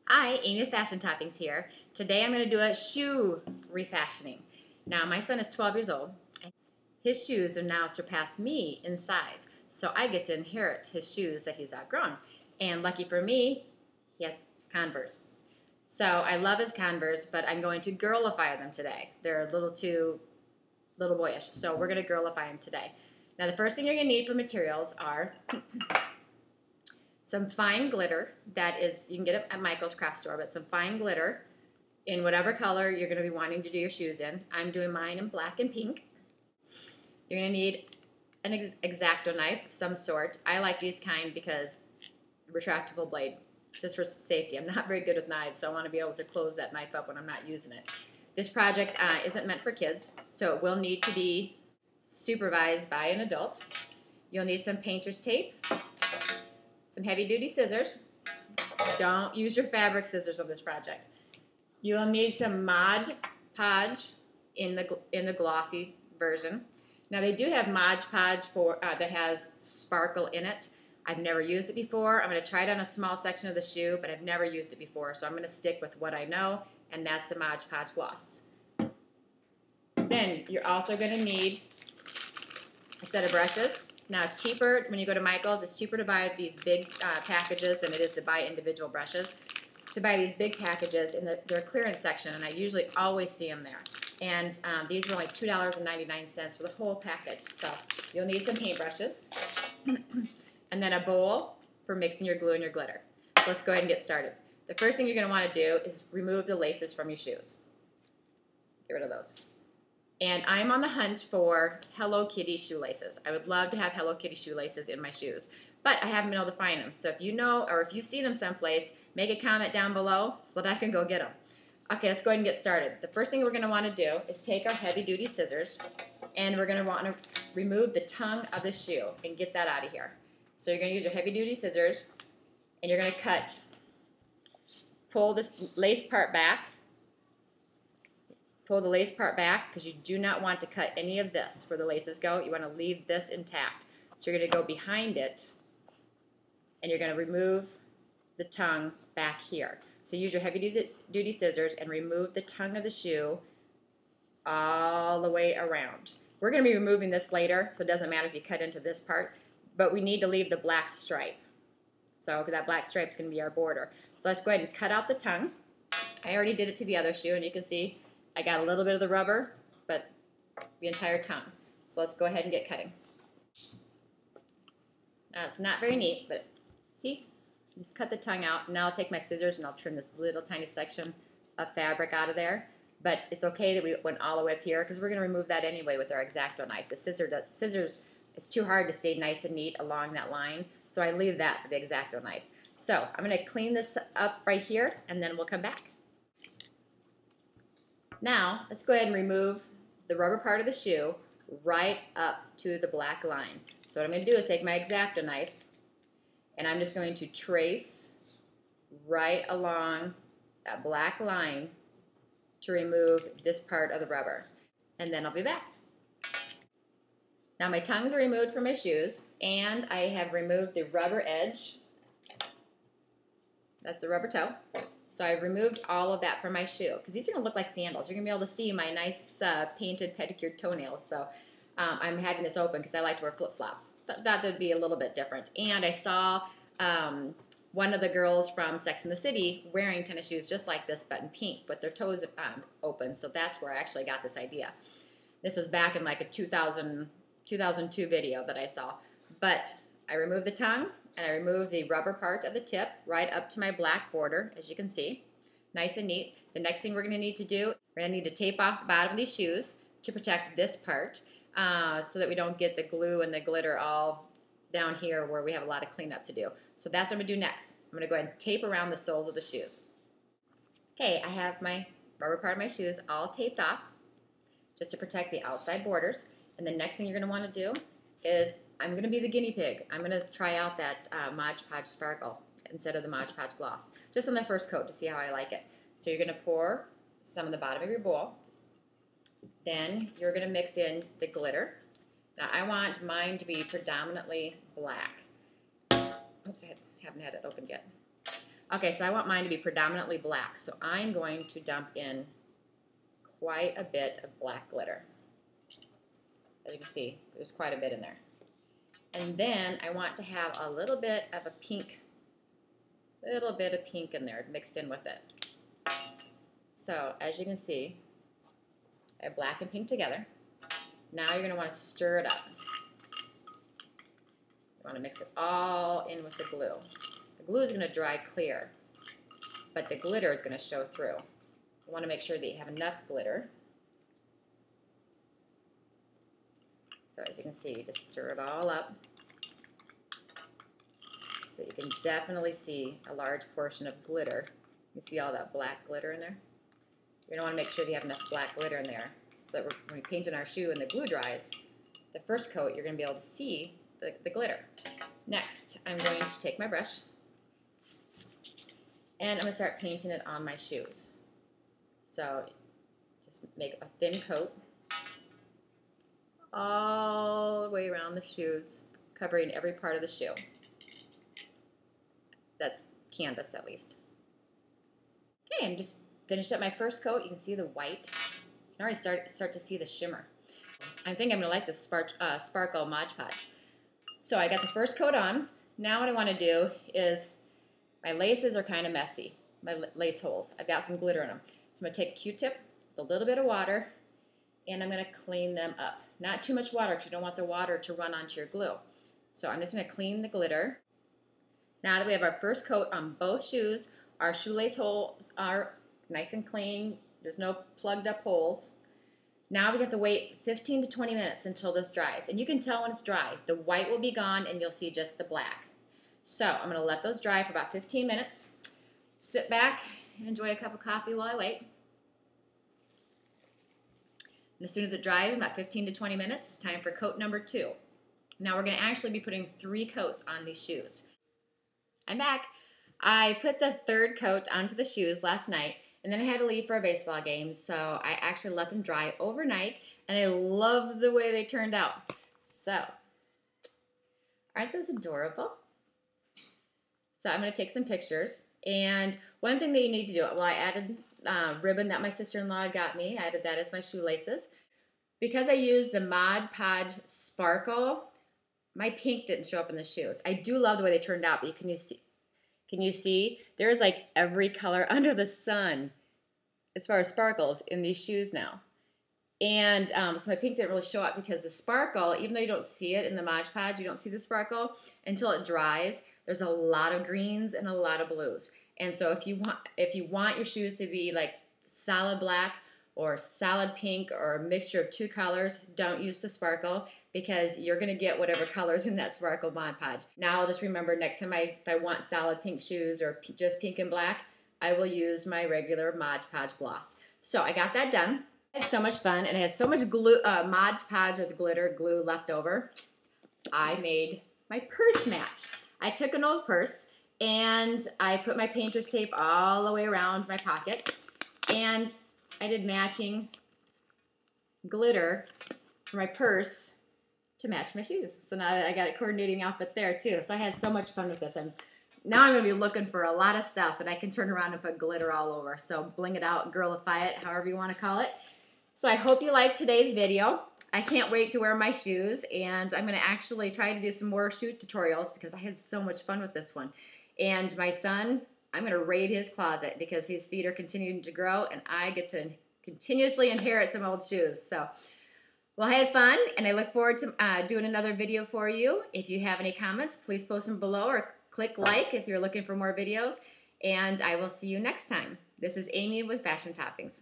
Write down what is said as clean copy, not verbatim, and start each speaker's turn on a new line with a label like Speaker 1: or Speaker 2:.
Speaker 1: Hi, Amy with Fashion Toppings here. Today I'm going to do a shoe refashioning. Now my son is 12 years old. And his shoes have now surpassed me in size, so I get to inherit his shoes that he's outgrown. And lucky for me, he has Converse. So I love his Converse, but I'm going to girlify them today. They're a little too little boyish, so we're going to girlify them today. Now the first thing you're going to need for materials are some fine glitter. That is, you can get it at Michael's craft store, but some fine glitter in whatever color you're going to be wanting to do your shoes in. I'm doing mine in black and pink. You're going to need an X-Acto knife of some sort. I like these kind because retractable blade, just for safety. I'm not very good with knives, so I want to be able to close that knife up when I'm not using it. This project isn't meant for kids, so it will need to be supervised by an adult. You'll need some painter's tape, some heavy-duty scissors. Don't use your fabric scissors on this project. You'll need some Mod Podge in the glossy version. Now they do have Mod Podge for that has sparkle in it. I've never used it before. I'm going to try it on a small section of the shoe, but I've never used it before, so I'm going to stick with what I know, and that's the Mod Podge gloss. Then you're also going to need a set of brushes. Now it's cheaper when you go to Michael's. It's cheaper to buy these big packages than it is to buy individual brushes. To buy these big packages in their clearance section, and I usually always see them there. And these were like $2.99 for the whole package. So you'll need some paint brushes, and then a bowl for mixing your glue and your glitter. So let's go ahead and get started. The first thing you're going to want to do is remove the laces from your shoes. Get rid of those. And I'm on the hunt for Hello Kitty shoelaces. I would love to have Hello Kitty shoelaces in my shoes, but I haven't been able to find them. So if you know, or if you've seen them someplace, make a comment down below so that I can go get them. Okay, let's go ahead and get started. The first thing we're going to want to do is take our heavy-duty scissors, and we're going to want to remove the tongue of the shoe and get that out of here. So you're going to use your heavy-duty scissors, and you're going to pull this lace part back. Pull the lace part back because you do not want to cut any of this where the laces go. You want to leave this intact. So you're going to go behind it, and you're going to remove the tongue back here. So use your heavy-duty scissors and remove the tongue of the shoe all the way around. We're going to be removing this later, so it doesn't matter if you cut into this part, but we need to leave the black stripe. So that black stripe is going to be our border. So let's go ahead and cut out the tongue. I already did it to the other shoe, and you can see I got a little bit of the rubber, but the entire tongue. So let's go ahead and get cutting. Now it's not very neat, but see? Just cut the tongue out. Now I'll take my scissors and I'll trim this little tiny section of fabric out of there. But it's okay that we went all the way up here because we're going to remove that anyway with our X-Acto knife. The scissors, it's too hard to stay nice and neat along that line, so I leave that with the X-Acto knife. So I'm going to clean this up right here, and then we'll come back. Now, let's go ahead and remove the rubber part of the shoe right up to the black line. So what I'm going to do is take my X-Acto knife, and I'm just going to trace right along that black line to remove this part of the rubber. And then I'll be back. Now my tongues are removed from my shoes, and I have removed the rubber edge. That's the rubber toe. So I've removed all of that from my shoe because these are going to look like sandals. You're going to be able to see my nice painted pedicured toenails. So I'm having this open because I like to wear flip-flops. That would be a little bit different. And I saw one of the girls from Sex and the City wearing tennis shoes just like this, but in pink, with their toes open. So that's where I actually got this idea. This was back in like a 2002 video that I saw. But I removed the tongue, and I removed the rubber part of the tip right up to my black border, as you can see. Nice and neat. The next thing we're going to need to do, we're going to need to tape off the bottom of these shoes to protect this part so that we don't get the glue and the glitter all down here where we have a lot of cleanup to do. So that's what I'm going to do next. I'm going to go ahead and tape around the soles of the shoes. Okay, I have my rubber part of my shoes all taped off just to protect the outside borders. And the next thing you're going to want to do is I'm going to be the guinea pig. I'm going to try out that Mod Podge Sparkle instead of the Mod Podge Gloss, just on the first coat to see how I like it. So you're going to pour some in the bottom of your bowl. Then you're going to mix in the glitter. Now I want mine to be predominantly black. Oops, I haven't had it opened yet. Okay, so I want mine to be predominantly black, so I'm going to dump in quite a bit of black glitter. As you can see, there's quite a bit in there. And then I want to have a little bit of a pink, in there mixed in with it. So as you can see, I have black and pink together. Now you're going to want to stir it up. You want to mix it all in with the glue. The glue is going to dry clear, but the glitter is going to show through. You want to make sure that you have enough glitter. So as you can see, you just stir it all up so that you can definitely see a large portion of glitter. You see all that black glitter in there? You're going to want to make sure that you have enough black glitter in there so that when we paint in our shoe and the glue dries, the first coat, you're going to be able to see the glitter. Next, I'm going to take my brush and I'm going to start painting it on my shoes. So just make a thin coat all the way around the shoes, covering every part of the shoe. That's canvas at least. Okay, I'm just finished up my first coat. You can see the white. You can already start to see the shimmer. I think I'm going to like this sparkle Mod Podge. So I got the first coat on. Now what I want to do is, my laces are kind of messy, my lace holes. I've got some glitter in them. So I'm going to take a Q-tip with a little bit of water, and I'm going to clean them up. Not too much water because you don't want the water to run onto your glue. So I'm just going to clean the glitter. Now that we have our first coat on both shoes, our shoelace holes are nice and clean. There's no plugged up holes. Now we have to wait 15 to 20 minutes until this dries. And you can tell when it's dry. The white will be gone and you'll see just the black. So I'm going to let those dry for about 15 minutes. Sit back and enjoy a cup of coffee while I wait. And as soon as it dries, in about 15 to 20 minutes, it's time for coat number 2. Now we're going to actually be putting 3 coats on these shoes. I'm back. I put the third coat onto the shoes last night, and then I had to leave for a baseball game, so I actually let them dry overnight, and I love the way they turned out. So, aren't those adorable? So I'm going to take some pictures, and one thing that you need to do, well, I added ribbon that my sister-in-law got me. I added that as my shoelaces. Because I used the Mod Podge Sparkle, my pink didn't show up in the shoes. I do love the way they turned out, but can you see? There's like every color under the sun as far as sparkles in these shoes now. And so my pink didn't really show up because the sparkle, even though you don't see it in the Mod Podge, you don't see the sparkle until it dries. There's a lot of greens and a lot of blues. And so if you want your shoes to be like solid black or solid pink or a mixture of 2 colors, don't use the sparkle because you're going to get whatever colors in that sparkle Mod Podge. Now I'll just remember next time if I want solid pink shoes or just pink and black, I will use my regular Mod Podge gloss. So I got that done. I had so much fun, and I had so much glue, Mod Podge with glitter glue left over. I made my purse match. I took an old purse and I put my painter's tape all the way around my pockets, and I did matching glitter for my purse to match my shoes. So now I got a coordinating outfit there too. So I had so much fun with this. Now I'm going to be looking for a lot of stuff that I can turn around and put glitter all over. So bling it out, girlify it, however you want to call it. So I hope you liked today's video. I can't wait to wear my shoes, and I'm going to actually try to do some more shoe tutorials because I had so much fun with this one. And my son, I'm going to raid his closet because his feet are continuing to grow, and I get to continuously inherit some old shoes. So, well, I had fun, and I look forward to doing another video for you. If you have any comments, please post them below or click like if you're looking for more videos, and I will see you next time. This is Amy with Fashion Toppings.